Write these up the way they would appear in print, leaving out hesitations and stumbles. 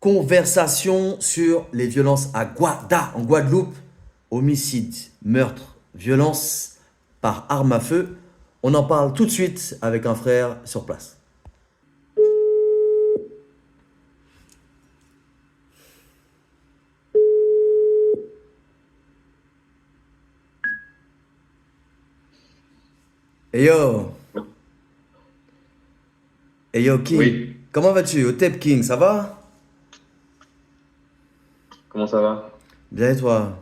Conversation sur les violences en Guadeloupe. Homicide, meurtre, violence par arme à feu. On en parle tout de suite avec un frère sur place. Hey yo, hey yo King, Oui, comment vas-tu? Au Tep King, ça va? comment ça va? Bien et toi?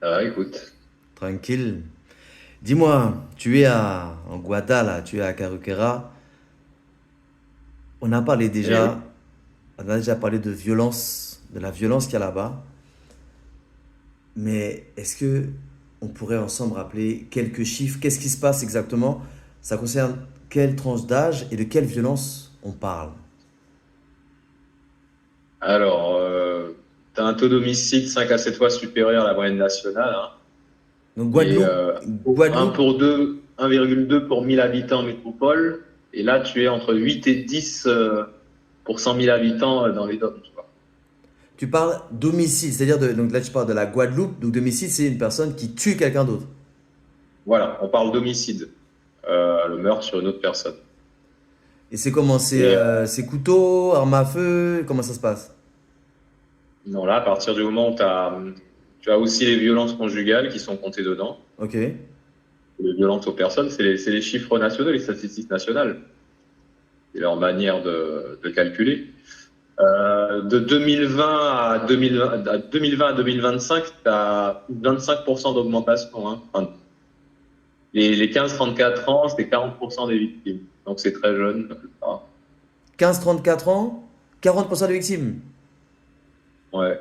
Ça va, écoute. Tranquille. Dis-moi, tu es en Guada là, tu es à Caruquera. On a parlé Eh oui. déjà, on a déjà parlé de violence, de la violence qu'il y a là-bas. Mais est-ce que on pourrait ensemble rappeler quelques chiffres? Qu'est-ce qui se passe exactement? Ça concerne quelle tranche d'âge et de quelle violence on parle? Alors, tu as un taux d'homicide 5 à 7 fois supérieur à la moyenne nationale, hein, Donc et Guadeloupe, 1,2 pour 1000 habitants en métropole. Et là, tu es entre 8 et 10 pour 100 000 habitants dans les DOM, tu vois. tu parles d'homicide, c'est-à-dire donc là tu parles de la Guadeloupe, donc domicile c'est une personne qui tue quelqu'un d'autre. Voilà, on parle d'homicide, le meurtre sur une autre personne. Et c'est comment? Et C'est couteau, arme à feu, comment ça se passe? non, là, à partir du moment où tu as aussi les violences conjugales qui sont comptées dedans, Ok. les violences aux personnes, c'est les chiffres nationaux, les statistiques nationales. C'est leur manière de calculer. De 2020 à 2020, à 2020 à 2025, tu as 25% d'augmentation, hein. Enfin, les 15-34 ans, c'est 40% des victimes. Donc c'est très jeune, la plupart. 15-34 ans, 40% des victimes. Ouais.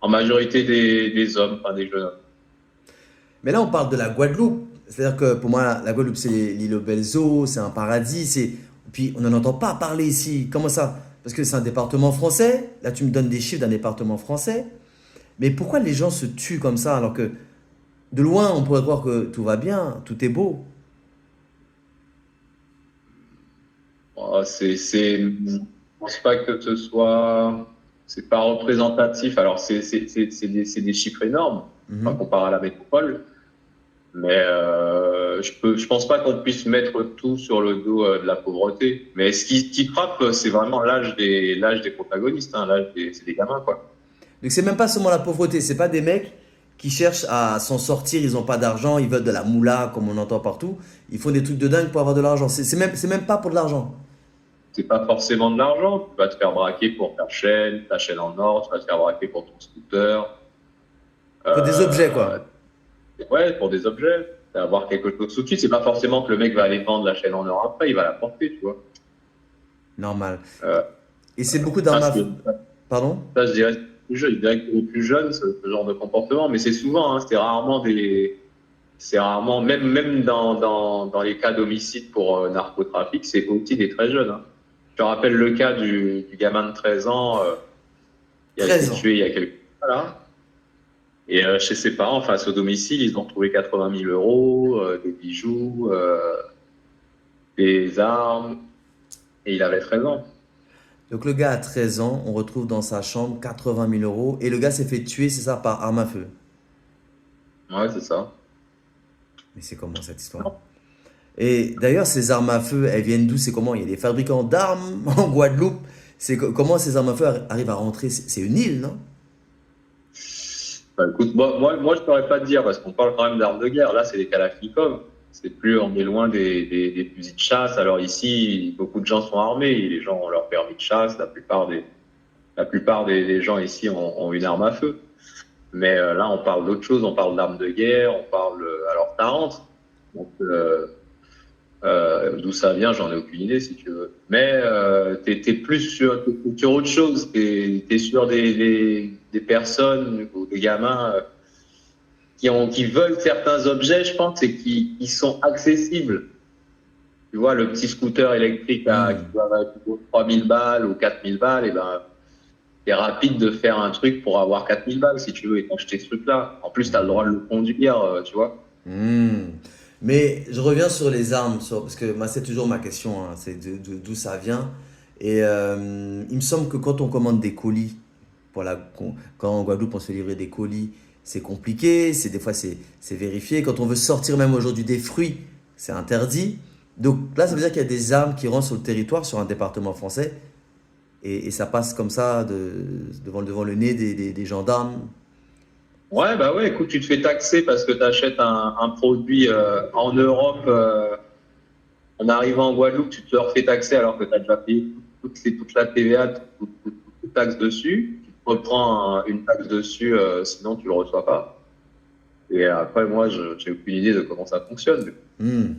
En majorité des hommes, pas des jeunes hommes. Mais là on parle de la Guadeloupe. C'est-à-dire que pour moi la Guadeloupe c'est l'île aux belles eaux, c'est un paradis, c'est... Puis on n'en entend pas parler ici. Comment ça? Parce que c'est un département français. Là tu me donnes des chiffres d'un département français. Mais pourquoi les gens se tuent comme ça alors que de loin on pourrait croire que tout va bien, tout est beau. Oh, je pense pas que ce soit, c'est pas représentatif. Alors c'est des chiffres énormes, enfin, Mhm. comparé à la métropole. Mais je pense pas qu'on puisse mettre tout sur le dos de la pauvreté. Mais ce qui frappe, c'est vraiment l'âge des protagonistes, hein, c'est des gamins, quoi. Donc c'est même pas seulement la pauvreté, c'est pas des mecs qui cherchent à s'en sortir, ils ont pas d'argent, ils veulent de la moula comme on entend partout. Ils font des trucs de dingue pour avoir de l'argent. C'est même pas pour de l'argent. C'est pas forcément de l'argent. Tu vas te faire braquer pour ta chaîne en or, tu vas te faire braquer pour ton scooter. Pour des objets Euh, quoi. ouais, pour des objets. Avoir quelque chose sous dessus, c'est pas forcément que le mec va aller vendre la chaîne en or après, il va la porter, tu vois. Normal. Euh, Et c'est beaucoup d'armes parce à que feu. Pardon? Ça, je dirais que pour les plus jeunes, ce genre de comportement, mais c'est souvent, hein, c'est rarement, même dans les cas d'homicide pour narcotrafic, c'est aussi des très jeunes, hein. Je te rappelle le cas du gamin de 13 ans, qui a été 13 ans. tué il y a quelques mois, là. Et chez ses parents, face au domicile, ils ont trouvé 80 000 euros, des bijoux, des armes, et il avait 13 ans. Donc le gars a 13 ans, on retrouve dans sa chambre 80 000 euros et le gars s'est fait tuer, c'est ça, par arme à feu. Ouais, c'est ça. Mais c'est comment cette histoire? Et d'ailleurs, ces armes à feu, elles viennent d'où? C'est comment? Il y a des fabricants d'armes en Guadeloupe. Comment ces armes à feu arrivent à rentrer? C'est une île, non? Bah, écoute, moi, je pourrais pas te dire parce qu'on parle quand même d'armes de guerre. Là, c'est des Kalachnikov. C'est plus, on est loin des fusils de chasse. Alors ici, beaucoup de gens sont armés. Les gens ont leur permis de chasse. La plupart des gens ici ont une arme à feu. Mais là, on parle d'autre chose. On parle d'armes de guerre. On parle, alors ça rentre. Donc, d'où ça vient, j'en ai aucune idée si tu veux. Mais t'es plus sur autre chose. T'es sur des personnes ou des gamins qui veulent certains objets, je pense, et qui sont accessibles. Tu vois, le petit scooter électrique qui Hmm. doit valoir 3000 balles ou 4000 balles, et ben, c'est rapide de faire un truc pour avoir 4000 balles, si tu veux, et t'acheter ce truc-là. En plus, tu as le droit de le conduire, tu vois. Hmm. Mais je reviens sur les armes, parce que moi c'est toujours ma question, hein, c'est d'où ça vient. Et il me semble que quand on commande des colis, quand en Guadeloupe on se fait livrer des colis, c'est compliqué, des fois c'est vérifié. Quand on veut sortir même aujourd'hui des fruits, c'est interdit. Donc là, ça veut dire qu'il y a des armes qui rentrent sur le territoire, sur un département français, et ça passe comme ça devant le nez des gendarmes. Ouais, bah ouais, écoute, tu te fais taxer parce que tu achètes un produit en Europe, en arrivant en Guadeloupe, tu te le refais taxer alors que tu as déjà payé toute la TVA, toute taxe dessus. Tu te reprends une taxe dessus, sinon tu le reçois pas. Et après, moi, je j'ai aucune idée de comment ça fonctionne. Hmm.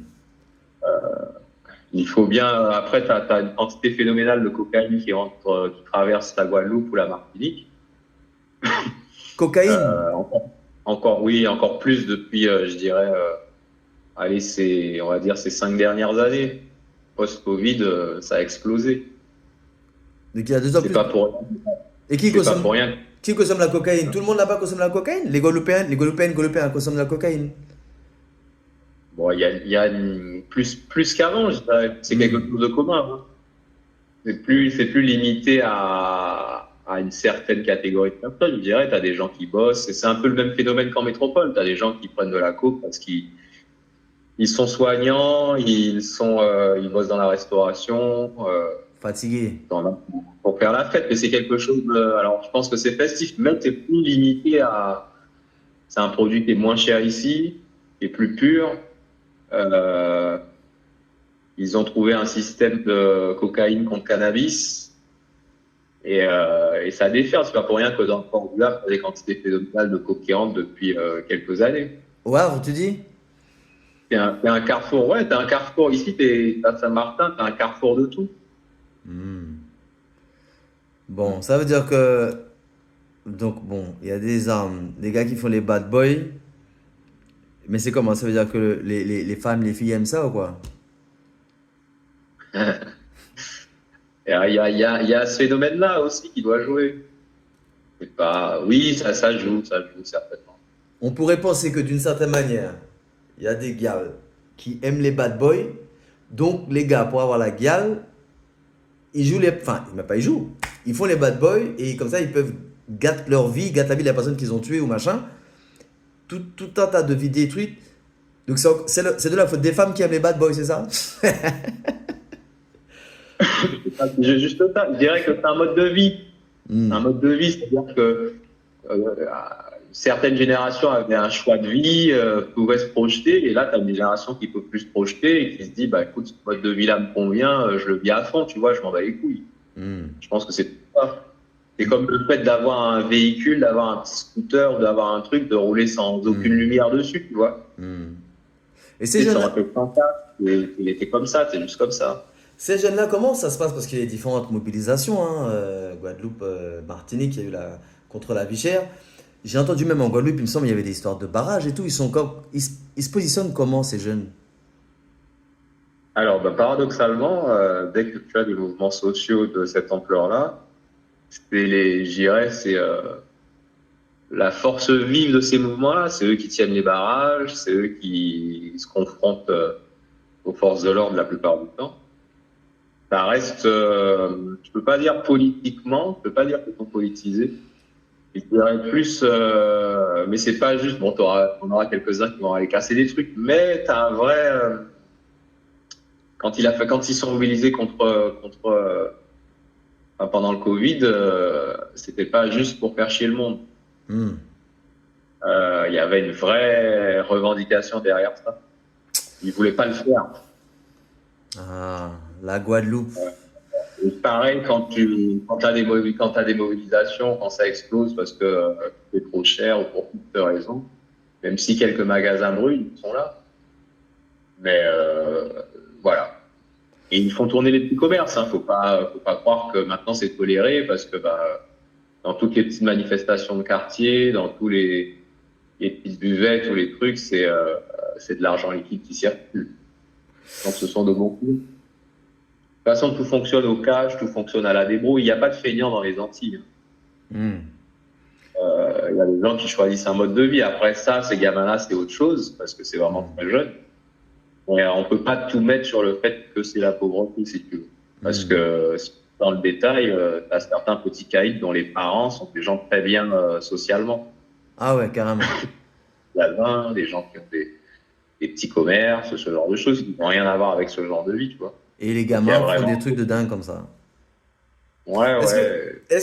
Il faut bien, après, tu as une quantité phénoménale de cocaïne qui rentre, qui traverse la Guadeloupe ou la Martinique. Cocaïne. Encore, oui, encore plus depuis, je dirais, allez, on va dire ces 5 dernières années. Post-Covid, ça a explosé. Donc il y a deux ans C'est plus. pas pour, Et c'est pas pour rien. qui consomme la cocaïne? Tout le monde là-bas consomme la cocaïne? Les Guadeloupéennes, Guadeloupéens consomment de la cocaïne. Bon, plus qu'avant, je dirais. C'est quelque Hmm. chose de commun, hein. C'est plus limité à une certaine catégorie de personnes. Je dirais, tu as des gens qui bossent. Et c'est un peu le même phénomène qu'en métropole. Tu as des gens qui prennent de la coke parce qu'ils sont soignants, ils bossent dans la restauration, Fatigué. pour faire la fête. Mais c'est quelque chose, alors je pense que c'est festif, mais c'est plus limité c'est un produit qui est moins cher ici, qui est plus pur. Euh, Ils ont trouvé un système de cocaïne contre cannabis et ça déferle. C'est pas pour rien que dans le port du Havre, il y a des quantités phénoménales de coke qui rentrent depuis quelques années. Au Havre, tu dis? C'est un carrefour, ouais, t'es un carrefour. Ici, t'es à Saint-Martin, t'es un carrefour de tout. Hmm. Bon, ça veut dire que. Donc, bon, il y a des armes, des gars qui font les bad boys. Mais c'est comment? Ça veut dire que les femmes, les filles aiment ça ou quoi? Et il y a ce phénomène-là aussi qui doit jouer. C'est pas, oui, ça joue certainement. On pourrait penser que d'une certaine manière, il y a des gars qui aiment les bad boys. Donc, les gars, pour avoir la gale, ils jouent les. Enfin, même pas ils jouent. Ils font les bad boys et comme ça, ils peuvent gâter leur vie, gâter la vie de la personne qu'ils ont tuée ou machin. Tout un tas de vies détruites. Donc, c'est de la faute des femmes qui aiment les bad boys, c'est ça? Juste ça, je dirais que c'est un mode de vie. Un Hmm. mode de vie, c'est-à-dire que certaines générations avaient un choix de vie, pouvaient se projeter, et là, tu as une génération qui peut plus se projeter et qui se dit, bah écoute, ce mode de vie-là me convient, je le vis à fond, tu vois, je m'en bats les couilles. Hmm. Je pense que c'est ça. C'est comme le fait d'avoir un véhicule, d'avoir un petit scooter, d'avoir un truc, de rouler sans aucune Hmm. lumière dessus, tu vois. Hmm. Et ces C'est sur un jeunes-là, peu comme ça. Il était comme ça, c'est juste comme ça. comment ça se passe? Parce qu'il y a différentes mobilisations, hein, Guadeloupe, Martinique, il y a eu contre la vie chère. J'ai entendu même en Guadeloupe, il me semble, il y avait des histoires de barrages et tout. Ils se positionnent comment, ces jeunes? Alors, bah, paradoxalement, dès que tu as des mouvements sociaux de cette ampleur-là, je dirais, c'est la force vive de ces mouvements-là. C'est eux qui tiennent les barrages, c'est eux qui se confrontent aux forces de l'ordre la plupart du temps. Ça reste, je peux pas dire politiquement, je peux pas dire qu'ils sont politisés. Je dirais plus, mais c'est pas juste, bon, on aura quelques-uns qui vont aller casser des trucs, mais t'as un vrai, quand ils sont mobilisés enfin, pendant le Covid, c'était pas juste pour faire chier le monde. Hmm. Il y avait une vraie revendication derrière ça. Ils voulaient pas le faire. Ah, la Guadeloupe. Et pareil, quand t'as des mobilisations, quand ça explose parce que c'est trop cher ou pour toutes raisons, même si quelques magasins brûlent, ils sont là. Mais voilà. Et ils font tourner les petits commerces. Hein. Faut pas croire que maintenant c'est toléré parce que bah, dans toutes les petites manifestations de quartier, dans tous les petites buvettes ou les trucs, c'est de l'argent liquide qui circule. Donc ce sont de bons coups. De toute façon, tout fonctionne au cash, tout fonctionne à la débrouille. Il n'y a pas de feignants dans les Antilles. Hmm. Il y a des gens qui choisissent un mode de vie. Après ça, ces gamins-là, c'est autre chose parce que c'est vraiment Hmm. très jeune. Mais on peut pas tout mettre sur le fait que c'est la pauvreté, si tu veux. Parce Hmm. que dans le détail, tu as certains petits caïds dont les parents sont des gens très bien socialement. Ah ouais, carrément. Des gens qui ont des petits commerces, ce genre de choses qui n'ont rien à voir avec ce genre de vie, tu vois. Et les Donc il y a gamins font des vraiment. trucs de dingue comme ça. Ouais, Est-ce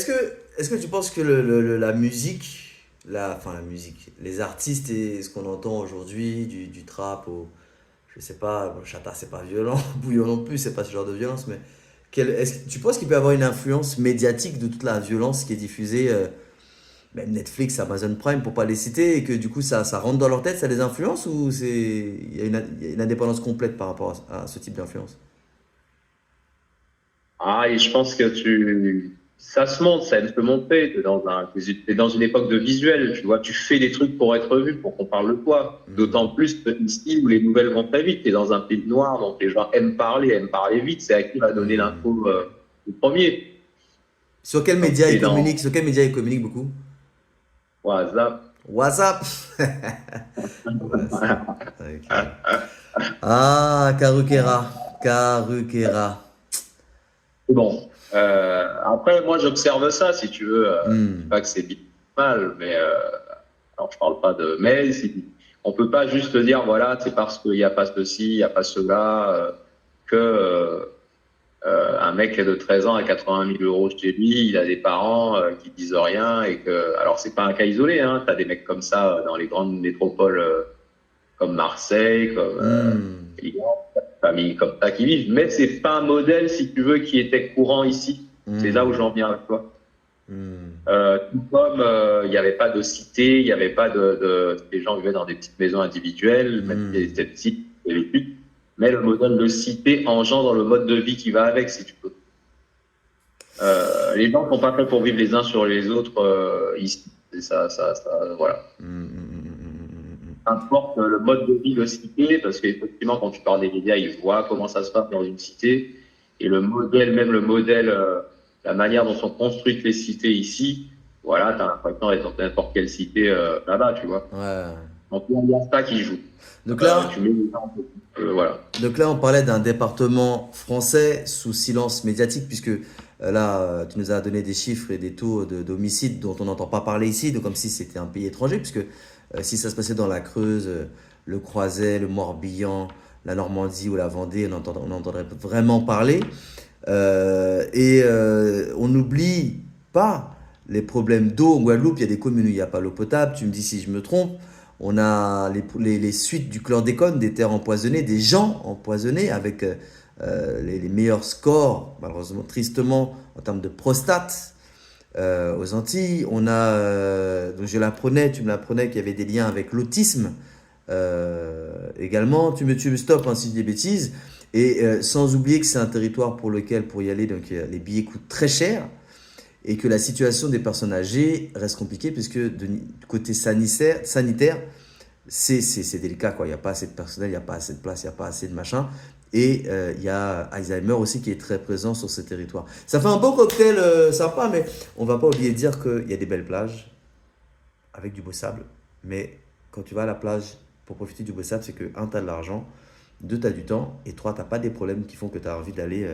que, ouais. est-ce que tu penses que la musique, enfin la musique, les artistes et ce qu'on entend aujourd'hui, du trap au, je sais pas, bon, Chata c'est pas violent, Bouillon non plus, c'est pas ce genre de violence, mais est-ce que tu penses qu'il peut y avoir une influence médiatique de toute la violence qui est diffusée, même Netflix, Amazon Prime, pour pas les citer, et que du coup ça rentre dans leur tête, ça les influence ou il y a une indépendance complète par rapport à ce type d'influence? Ah, et je pense que ça se monte, ça aime se monter. T'es dans une époque de visuel, tu vois. Tu fais des trucs pour être vu, pour qu'on parle de toi. Hmm. D'autant plus ici où les nouvelles vont très vite. T'es dans un pays noir, donc les gens aiment parler vite. C'est à qui va donner Hmm. l'info le premier. Sur quel Donc média ils t'es communiquent? dans Sur quel média ils communiquent beaucoup? WhatsApp. WhatsApp. WhatsApp. Ok. Ah, Karukera. Karukera. Bon. Après, moi, j'observe ça, si tu veux. Je dis Hmm. pas que c'est bien ou mal, mais alors, je parle pas de. Mais on peut pas juste dire, voilà, c'est parce qu'il n'y a pas ceci, il n'y a pas cela, que un mec de 13 ans à 80 000 euros chez lui, il a des parents qui disent rien et que. Alors, c'est pas un cas isolé, hein. T'as des mecs comme ça dans les grandes métropoles comme Marseille, comme Hmm. Lyon, familles comme ça qui vivent, mais c'est pas un modèle, si tu veux, qui était courant ici. C'est là où Hmm. j'en viens avec toi. Hmm. Tout comme il n'y avait pas de cité, il n'y avait pas les gens vivaient dans des petites maisons individuelles, même si Hmm. c'était petit, il y avait plus. Mais le modèle de cité engendre le mode de vie qui va avec, si tu veux. Les gens sont pas faits pour vivre les uns sur les autres ici. Et voilà. Hmm. Hmm. Importe le mode de vie de cité, parce qu'effectivement, quand tu parles des médias, ils voient comment ça se passe dans une cité. Et le modèle, même le modèle, la manière dont sont construites les cités ici, voilà, tu as l'impression d'être dans n'importe quelle cité là-bas, tu vois. Ouais. Donc, il y a ça qui joue. Donc Tu là, mets les gens, voilà. Donc là, on parlait d'un département français sous silence médiatique, puisque tu nous as donné des chiffres et des taux d'homicides dont on n'entend pas parler ici, donc comme si c'était un pays étranger, puisque si ça se passait dans la Creuse, le Croiset, le Morbihan, la Normandie ou la Vendée, on entendrait vraiment parler. On n'oublie pas les problèmes d'eau. En Guadeloupe, il y a des communes où il n'y a pas l'eau potable. Tu me dis si je me trompe. On a les suites du chlordécone, des terres empoisonnées, des gens empoisonnés avec les meilleurs scores, malheureusement, tristement, en termes de prostate aux Antilles. On a, donc je l'apprenais, tu me l'apprenais qu'il y avait des liens avec l'autisme également. Tu me stoppes hein, si je dis des bêtises. Et sans oublier que c'est un territoire pour lequel, pour y aller, donc, les billets coûtent très cher et que la situation des personnes âgées reste compliquée puisque du côté sanitaire c'est délicat, quoi. Il n'y a pas assez de personnel, il n'y a pas assez de place, il n'y a pas assez de machin. Et il y a Alzheimer aussi qui est très présent sur ce territoire. Ça fait un beau cocktail sympa, mais on va pas oublier de dire qu'il y a des belles plages avec du beau sable. Mais quand tu vas à la plage pour profiter du beau sable, c'est que, un, tu as de l'argent, deux, tu as du temps, et trois, tu n'as pas des problèmes qui font que tu as envie d'aller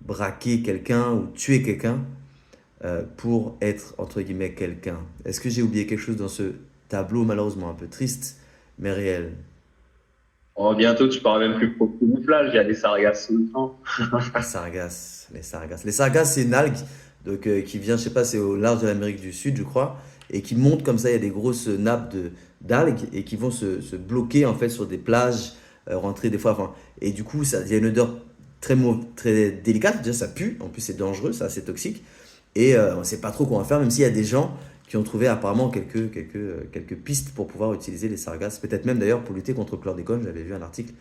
braquer quelqu'un ou tuer quelqu'un pour être, entre guillemets, quelqu'un. Est-ce que j'ai oublié quelque chose dans ce tableau, malheureusement un peu triste, mais réel? Oh, bientôt, tu parles même plus profond du plage, il y a des sargasses tout le temps. Les sargasses, les sargasses. Les sargasses, c'est une algue donc, qui vient, je sais pas, c'est au large de l'Amérique du Sud, je crois, et qui monte comme ça. Il y a des grosses nappes d'algues et qui vont se bloquer en fait sur des plages, rentrer des fois. Enfin, et du coup, il y a une odeur très délicate. Déjà, ça pue. En plus, c'est dangereux, c'est assez toxique. Et on ne sait pas trop quoi en faire, même s'il y a des gens qui ont trouvé apparemment quelques pistes pour pouvoir utiliser les sargasses. Peut-être même d'ailleurs pour lutter contre le chlordécone. J'avais vu un article.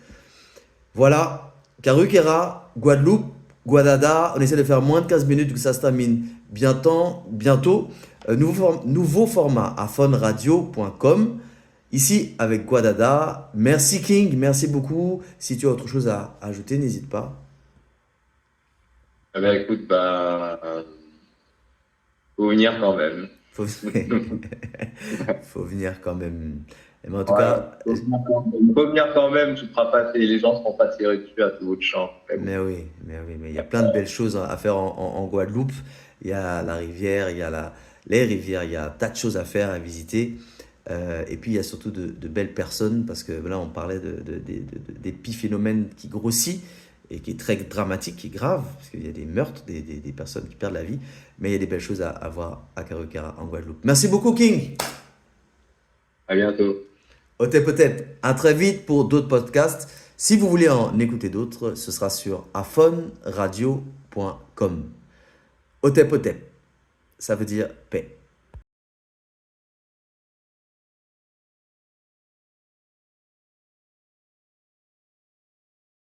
Voilà, Karukera, Guadeloupe, Guadada, on essaie de faire moins de 15 minutes, que ça se termine bientôt. Nouveau format à funradio.com. Ici avec Guadada. Merci King, merci beaucoup. Si tu as autre chose à ajouter, n'hésite pas. Eh ben, écoute, faut venir quand même. Faut, faut venir quand même. Et ben, en tout Ouais, cas, il faut venir quand même, les gens ne seront pas tirés dessus à tout votre champ. Mais bon. mais il y a plein de belles choses à faire en Guadeloupe. Il y a la rivière, il y a les rivières, il y a un tas de choses à faire, à visiter. Et puis il y a surtout de belles personnes, parce que là on parlait d'épiphénomènes qui grossit et qui est très dramatique, qui est grave, parce qu'il y a des meurtres, des personnes qui perdent la vie, mais il y a des belles choses à voir à Caracas, en Guadeloupe. Merci beaucoup, King. À bientôt. Otep, Otep. À très vite pour d'autres podcasts. Si vous voulez en écouter d'autres, ce sera sur afonradio.com. Otep, Otep. Ça veut dire paix.